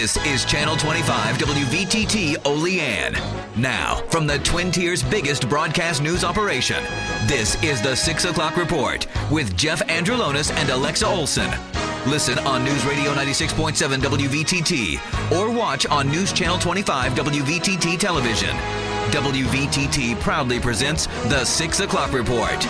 This is Channel 25 WVTT Olean. Now, from the Twin Tiers' biggest broadcast news operation, this is the 6 o'clock report with Jeff Andrulonis and Alexa Olson. Listen on News Radio 96.7 WVTT or watch on News Channel 25 WVTT television. WVTT proudly presents the 6 o'clock report.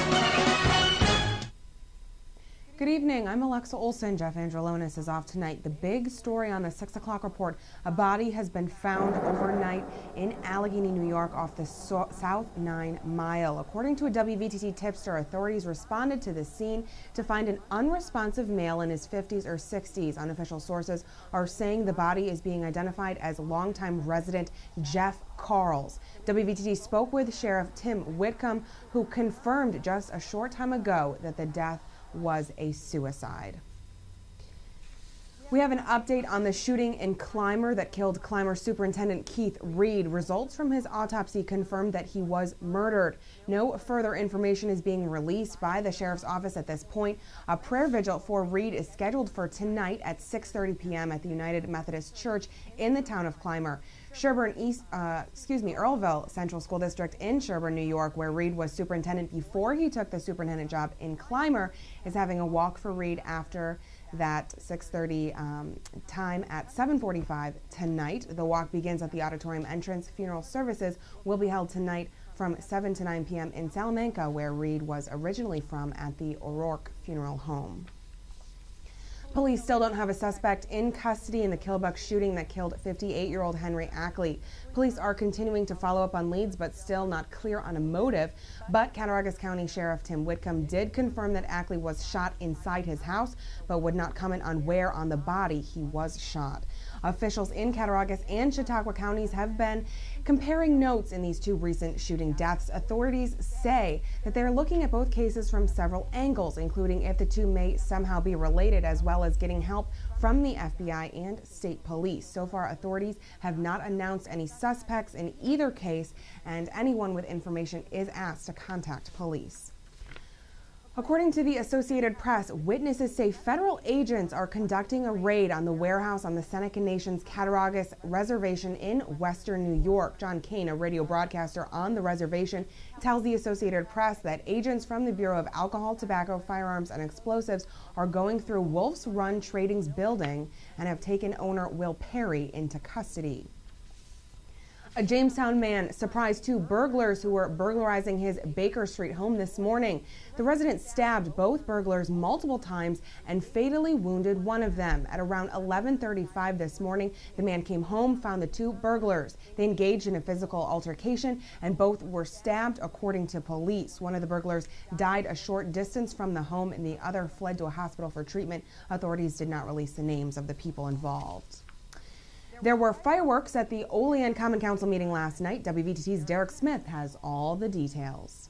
Good evening, I'm Alexa Olson. Jeff Andrulonis is off tonight. The big story on the 6 o'clock report, a body has been found overnight in Allegheny, New York off the South 9 Mile. According to a WVTT tipster, authorities responded to the scene to find an unresponsive male in his 50s or 60s. Unofficial sources are saying the body is being identified as longtime resident Jeff Carls. WVTT spoke with Sheriff Tim Whitcomb, who confirmed just a short time ago that the death was a suicide. We have an update on the shooting in Clymer that killed Clymer Superintendent Keith Reed. Results from his autopsy confirmed that he was murdered. No further information is being released by the sheriff's office at this point. A prayer vigil for Reed is scheduled for tonight at 6:30 p.m. at the United Methodist Church in the town of Clymer. Earlville Central School District in Sherburne, New York, where Reed was superintendent before he took the superintendent job in Clymer, is having a walk for Reed after that 6:30 time at 7:45 tonight. The walk begins at the auditorium entrance. Funeral services will be held tonight from 7 to 9 p.m. in Salamanca, where Reed was originally from at the O'Rourke Funeral Home. Police still don't have a suspect in custody in the Killbuck shooting that killed 58-year-old Henry Ackley. Police are continuing to follow up on leads, but still not clear on a motive. But Cattaraugus County Sheriff Tim Whitcomb did confirm that Ackley was shot inside his house, but would not comment on where on the body he was shot. Officials in Cattaraugus and Chautauqua counties have been comparing notes in these two recent shooting deaths. Authorities say that they're looking at both cases from several angles, including if the two may somehow be related, as well as getting help from the FBI and state police. So far, authorities have not announced any suspects in either case, and anyone with information is asked to contact police. According to the Associated Press, witnesses say federal agents are conducting a raid on the warehouse on the Seneca Nation's Cattaraugus Reservation in western New York. John Kane, a radio broadcaster on the reservation, tells the Associated Press that agents from the Bureau of Alcohol, Tobacco, Firearms, and Explosives are going through Wolf's Run Trading's building and have taken owner Will Perry into custody. A Jamestown man surprised two burglars who were burglarizing his Baker Street home this morning. The resident stabbed both burglars multiple times and fatally wounded one of them. At around 11:35 this morning, the man came home, found the two burglars. They engaged in a physical altercation and both were stabbed, according to police. One of the burglars died a short distance from the home and the other fled to a hospital for treatment. Authorities did not release the names of the people involved. There were fireworks at the Olean Common Council meeting last night. WVTT's Derek Smith has all the details.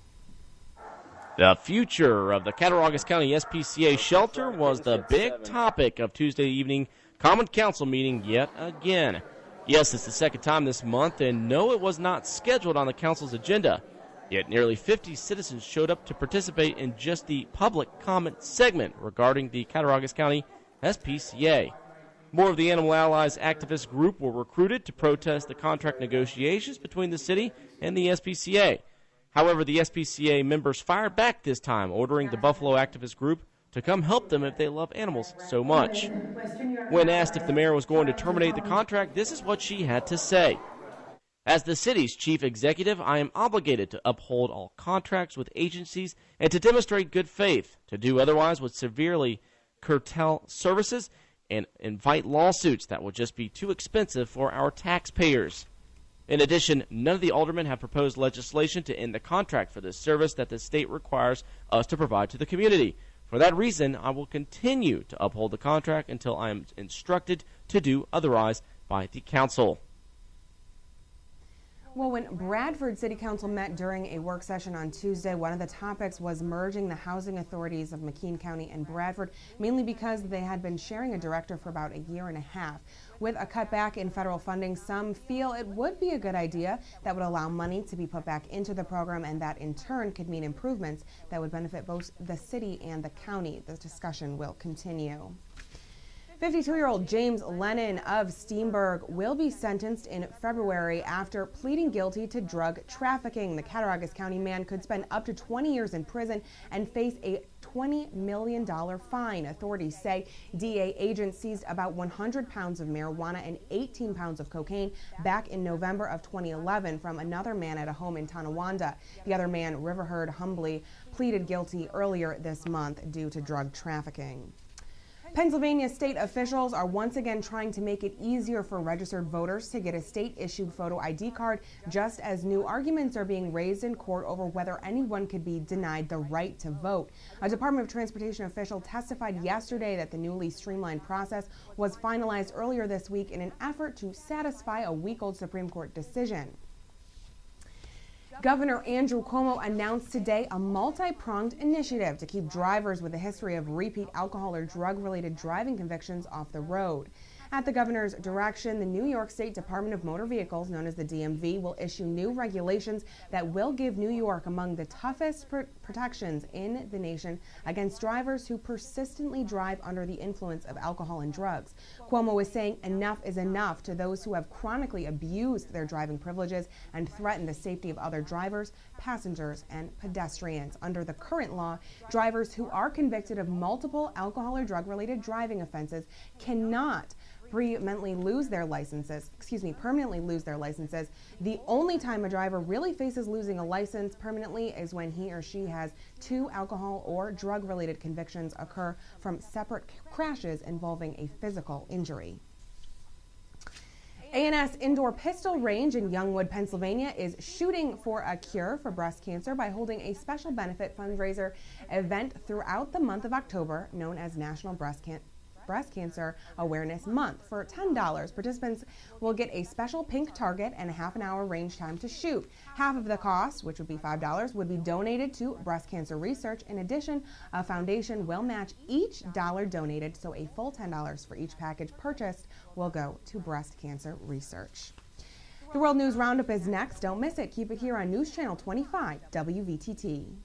The future of the Cattaraugus County SPCA shelter was the big topic of Tuesday evening Common Council meeting yet again. Yes, it's the second time this month, and no, it was not scheduled on the council's agenda. Yet nearly 50 citizens showed up to participate in just the public comment segment regarding the Cattaraugus County SPCA. More of the Animal Allies activist group were recruited to protest the contract negotiations between the city and the SPCA. However, the SPCA members fired back this time, ordering the Buffalo activist group to come help them if they love animals so much. When asked if the mayor was going to terminate the contract, this is what she had to say. As the city's chief executive, I am obligated to uphold all contracts with agencies and to demonstrate good faith. To do otherwise would severely curtail services and invite lawsuits that would just be too expensive for our taxpayers. In addition, none of the aldermen have proposed legislation to end the contract for this service that the state requires us to provide to the community. For that reason, I will continue to uphold the contract until I am instructed to do otherwise by the council. Well, when Bradford City Council met during a work session on Tuesday, one of the topics was merging the housing authorities of McKean County and Bradford, mainly because they had been sharing a director for about a year and a half. With a cutback in federal funding, some feel it would be a good idea that would allow money to be put back into the program, and that in turn could mean improvements that would benefit both the city and the county. The discussion will continue. 52-year-old James Lennon of Steenburg will be sentenced in February after pleading guilty to drug trafficking. The Cattaraugus County man could spend up to 20 years in prison and face a $20 million fine. Authorities say DEA agents seized about 100 pounds of marijuana and 18 pounds of cocaine back in November of 2011 from another man at a home in Tonawanda. The other man, Riverherd Humbly, pleaded guilty earlier this month due to drug trafficking. Pennsylvania state officials are once again trying to make it easier for registered voters to get a state-issued photo ID card, just as new arguments are being raised in court over whether anyone could be denied the right to vote. A Department of Transportation official testified yesterday that the newly streamlined process was finalized earlier this week in an effort to satisfy a week-old Supreme Court decision. Governor Andrew Cuomo announced today a multi-pronged initiative to keep drivers with a history of repeat alcohol or drug-related driving convictions off the road. At the governor's direction, the New York State Department of Motor Vehicles, known as the DMV, will issue new regulations that will give New York among the toughest protections in the nation against drivers who persistently drive under the influence of alcohol and drugs. Cuomo is saying enough is enough to those who have chronically abused their driving privileges and threatened the safety of other drivers, passengers, and pedestrians. Under the current law, drivers who are convicted of multiple alcohol or drug-related driving offenses cannot permanently lose their licenses. The only time a driver really faces losing a license permanently is when he or she has 2 alcohol or drug-related convictions occur from separate crashes involving a physical injury. A&S Indoor Pistol Range in Youngwood, Pennsylvania is shooting for a cure for breast cancer by holding a special benefit fundraiser event throughout the month of October known as National Breast Cancer Awareness Month. For $10, participants will get a special pink target and a half-an-hour range time to shoot. Half of the cost, which would be $5, would be donated to breast cancer research. In addition, a foundation will match each dollar donated, so a full $10 for each package purchased will go to breast cancer research. The World News Roundup is next. Don't miss it. Keep it here on News Channel 25 WVTT.